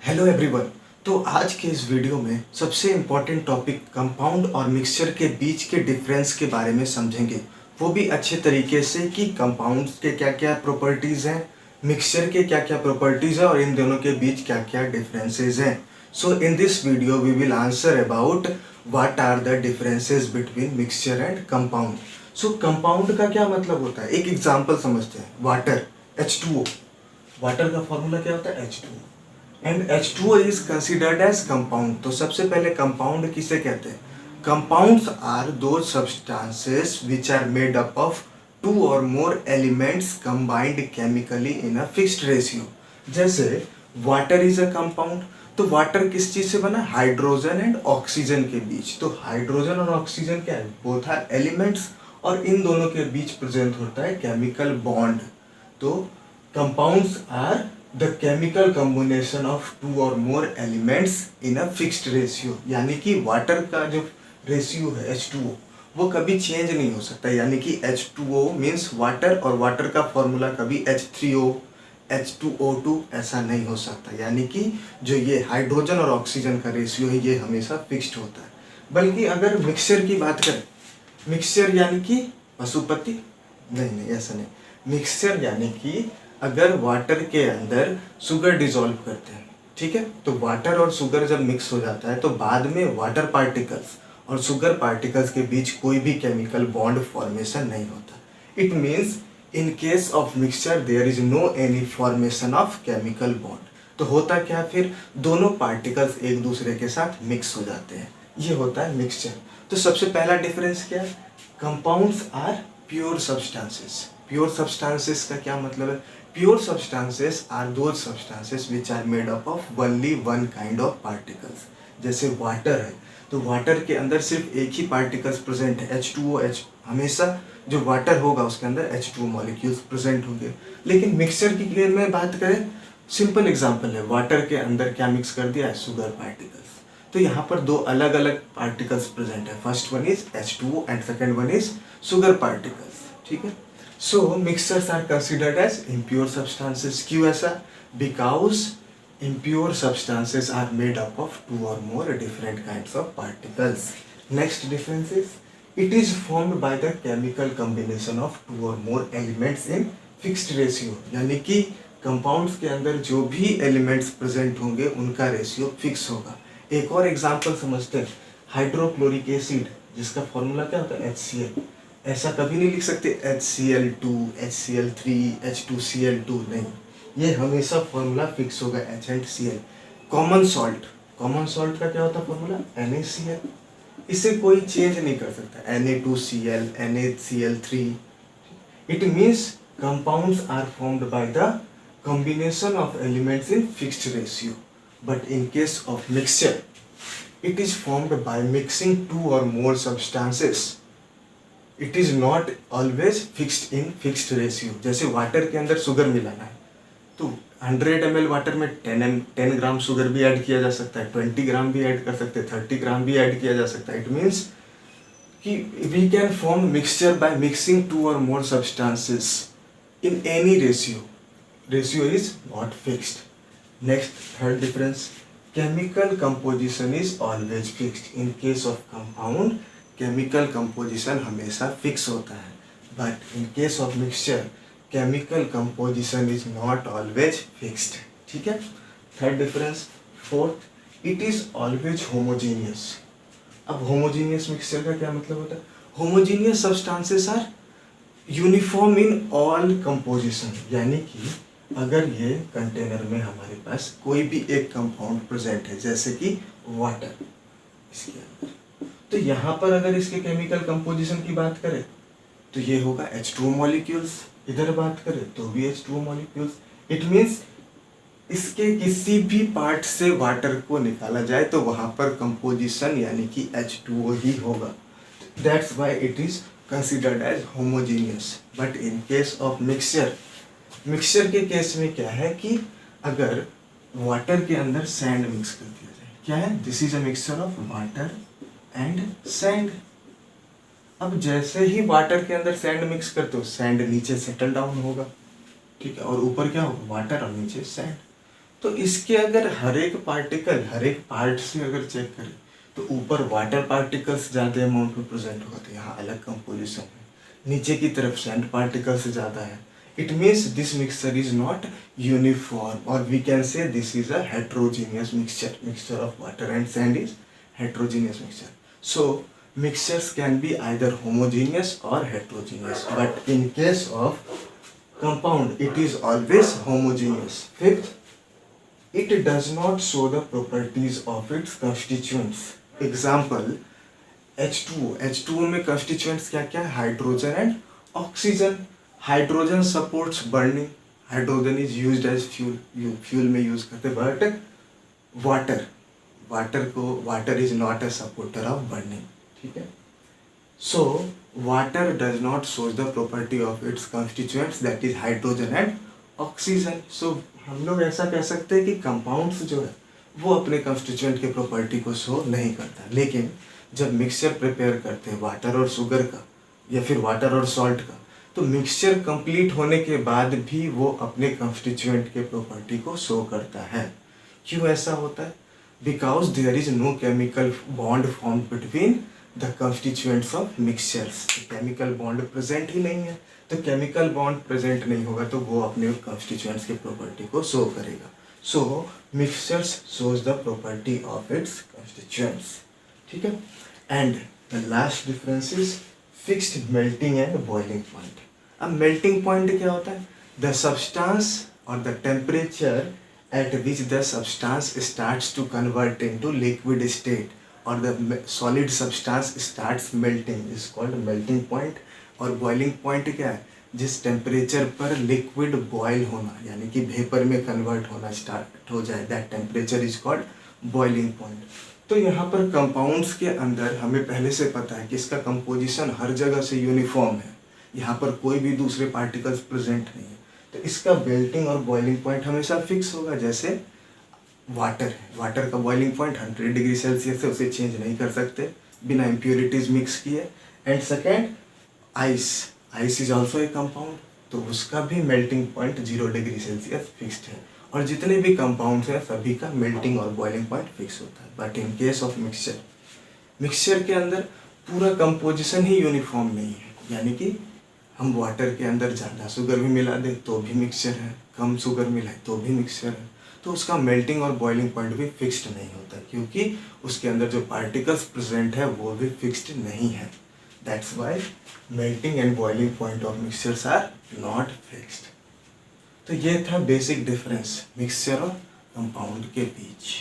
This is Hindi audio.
Hello everyone. तो आज के इस वीडियो में सबसे इम्पॉर्टेंट टॉपिक कंपाउंड और मिक्सचर के बीच के डिफरेंस के बारे में समझेंगे, वो भी अच्छे तरीके से कि कंपाउंड्स के क्या क्या प्रॉपर्टीज़ हैं, मिक्सचर के क्या क्या प्रॉपर्टीज़ हैं और इन दोनों के बीच क्या क्या डिफरेंसेस हैं। So in this video we will answer about what are the differences between mixture and compound. So compound का क्या मतलब होता है, एक एग्जाम्पल समझते हैं। वाटर H2O, वाटर का फॉर्मूला क्या होता है H2O, and H2O is considered as compound. तो सबसे पहले कंपाउंड किसे कहते हैं? कंपाउंड्स आर दो substances which are made up of two or more elements combined chemically in a fixed ratio. जैसे वाटर इज अ कंपाउंड, तो वाटर किस चीज से बना? हाइड्रोजन एंड ऑक्सीजन के बीच। तो हाइड्रोजन और ऑक्सीजन क्या है? बोथ आर एलिमेंट्स, और इन दोनों के बीच प्रेजेंट होता है केमिकल बॉन्ड। तो compounds are the chemical combination of two or more elements in a fixed ratio, यानी कि वाटर का जो रेशियो है H2O वो कभी चेंज नहीं हो सकता। यानी कि H2O मीन्स वाटर, और वाटर का फॉर्मूला कभी H3O H2O2 ऐसा नहीं हो सकता। यानी कि जो ये हाइड्रोजन और ऑक्सीजन का रेशियो है ये हमेशा फिक्स्ड होता है। बल्कि अगर मिक्सचर की बात करें, मिक्सचर यानी कि पशुपति, नहीं ऐसा नहीं। मिक्सचर यानी कि अगर वाटर के अंदर शुगर डिसॉल्व करते हैं, ठीक है, तो वाटर और शुगर जब मिक्स हो जाता है तो बाद में वाटर पार्टिकल्स और शुगर पार्टिकल्स के बीच कोई भी केमिकल बॉन्ड फॉर्मेशन नहीं होता। It means in case of mixture there is no any formation of chemical bond. तो होता क्या फिर? दोनों पार्टिकल्स एक दूसरे के साथ मिक्स हो जाते हैं, ये होता है मिक्सचर। तो सबसे पहला डिफरेंस क्या है? Compounds are pure substances. Pure substances का क्या मतलब है? Pure substances are those substances which are made up of only one kind of particles. जैसे वाटर है, तो वाटर के अंदर सिर्फ एक ही पार्टिकल्स प्रेजेंट है H2O। हमेशा जो वाटर होगा उसके अंदर H2O मॉलिक्यूल्स प्रेजेंट होंगे। लेकिन मिक्सचर की में बात करें, सिंपल एग्जांपल है, वाटर के अंदर क्या मिक्स कर दिया है? Sugar particles. तो यहाँ पर दो अलग अलग पार्टिकल्स प्रेजेंट है, first one is H2O and second one is sugar particles, ठीक है। So mixtures are considered as impure substances. क्यों ऐसा? Because impure substances are made up of two or more different kinds of particles. Next difference is it is formed by the chemical combination of two or more elements in fixed ratio. यानी कि कंपाउंड्स के अंदर जो भी एलिमेंट्स प्रेजेंट होंगे उनका रेशियो फिक्स होगा। एक और एग्जांपल समझते हैं, हाइड्रोक्लोरिक एसिड जिसका फॉर्मूला क्या होता है? HCl। ऐसा कभी नहीं लिख सकते HCl2 HCl3 H2Cl2, नहीं, ये हमेशा फॉर्मूला फिक्स होगा HCl। कॉमन सॉल्ट का क्या होता है फॉर्मूला? NaCl। इसे कोई चेंज नहीं कर सकता, Na2Cl NaCl3। It means compounds are formed by the combination of elements in fixed ratio, but in case of mixture it is formed by mixing two or more substances. It is not always fixed in fixed ratio। जैसे वाटर के अंदर शुगर मिलाना है तो 100 ml वाटर में 10 ग्राम शुगर भी ऐड किया जा सकता है, 20 ग्राम भी ऐड कर सकते हैं, 30 ग्राम भी ऐड किया जा सकता है। इट मीन्स कि we can form mixture by mixing two or more substances in any ratio. Ratio is not fixed. Next third difference, chemical composition is always fixed. In case of compound chemical composition हमेशा फिक्स होता है, but in case of mixture chemical composition is not always fixed, ठीक है। Third difference, fourth, it is always homogeneous. अब होमोजीनियस मिक्सचर का क्या मतलब होता है? Homogeneous substances are uniform in all composition. यानी कि अगर ये कंटेनर में हमारे पास कोई भी एक कंपाउंड प्रेजेंट है, जैसे कि वाटर इसके अंदर, तो यहाँ पर अगर इसके केमिकल कंपोजिशन की बात करें तो ये होगा H2O मॉलिक्यूल्स, इधर बात करें तो भी H2O मॉलिक्यूल्स। इट मीन्स इसके किसी भी पार्ट से वाटर को निकाला जाए तो वहाँ पर कंपोजिशन यानी कि H2O ही होगा। That's why it is considered as homogeneous. But in case of mixture के केस में क्या है कि अगर वाटर के अंदर सैंड मिक्स कर दिया जाए, क्या है? This is a mixture of water and sand. अब जैसे ही वाटर के अंदर सैंड मिक्स करते हो, सैंड नीचे सेटल डाउन होगा, ठीक है, और ऊपर क्या होगा? वाटर और नीचे सैंड। तो इसके अगर हर एक पार्टिकल हर एक पार्ट से अगर चेक करें तो ऊपर वाटर पार्टिकल्स ज़्यादा अमाउंट में प्रेजेंट होगा तो यहाँ अलग कंपोजिशन है, नीचे की तरफ सैंड पार्टिकल्स ज़्यादा है। It means this mixture is not uniform और we can say this is a heterogeneous mixture of water and sand is heterogeneous mixture. So mixtures can be either homogeneous or heterogeneous, but in case of compound it is always homogeneous. Fifth, it does not show the properties of its constituents. Example H2O. H2O में constituents क्या क्या है? Hydrogen and oxygen. Hydrogen supports burning. Hydrogen is used as fuel. Fuel में use करते but water is not a supporter of burning. ठीक है. So water does not show the property of its constituents, that is hydrogen and oxygen. So हम लोग ऐसा कह सकते हैं कि कंपाउंड्स जो है वो अपने कंस्टिट्यूएंट के प्रॉपर्टी को शो नहीं करता, लेकिन जब मिक्सचर प्रिपेयर करते हैं वाटर और शुगर का या फिर वाटर और सॉल्ट का, तो मिक्सचर कंप्लीट होने के बाद भी वो अपने कंस्टिट्यूएंट के प्रॉपर्टी को शो करता है। क्यों ऐसा होता है? Because there is no chemical bond formed between the constituents of mixtures. Chemical bond present ही नहीं है, तो केमिकल बॉन्ड प्रेजेंट नहीं होगा तो वो अपने कंस्टिट्यूएंट्स के प्रॉपर्टी को शो करेगा। So mixtures shows the property of its constituents. ठीक है। And the last difference is fixed melting and boiling point. अब मेल्टिंग पॉइंट क्या होता है? द सब्सटेंस और the temperature at which the substance starts to convert into liquid state or the solid substance starts melting is called melting point। और boiling point क्या है? जिस टेम्परेचर पर लिक्विड बॉयल होना यानी कि वेपर में कन्वर्ट होना स्टार्ट हो जाए, that temperature is called boiling point. तो यहाँ पर कंपाउंड्स के अंदर हमें पहले से पता है कि इसका कंपोजिशन हर जगह से यूनिफॉर्म है, यहाँ पर कोई भी दूसरे पार्टिकल्स प्रेजेंट नहीं है, तो इसका मेल्टिंग और बॉइलिंग पॉइंट हमेशा फिक्स होगा। जैसे वाटर है, वाटर का बॉइलिंग पॉइंट 100 डिग्री सेल्सियस है, उसे चेंज नहीं कर सकते बिना इम्प्योरिटीज मिक्स किए। And second ice is also a compound, तो उसका भी melting point 0 degree Celsius fixed है। और जितने भी कंपाउंड्स हैं सभी का मेल्टिंग और बॉइलिंग पॉइंट फिक्स होता है। But in case of mixture के अंदर पूरा कंपोजिशन ही यूनिफॉर्म नहीं है, यानी कि हम वाटर के अंदर ज़्यादा शुगर भी मिला दें तो भी मिक्सचर है, कम शुगर मिलाए तो भी मिक्सचर है, तो उसका मेल्टिंग और बॉइलिंग पॉइंट भी फिक्स्ड नहीं होता क्योंकि उसके अंदर जो पार्टिकल्स प्रेजेंट है वो भी फिक्स्ड नहीं है। That's why melting and boiling point of mixtures are not fixed. तो ये था बेसिक डिफरेंस मिक्सचर और कंपाउंड के बीच।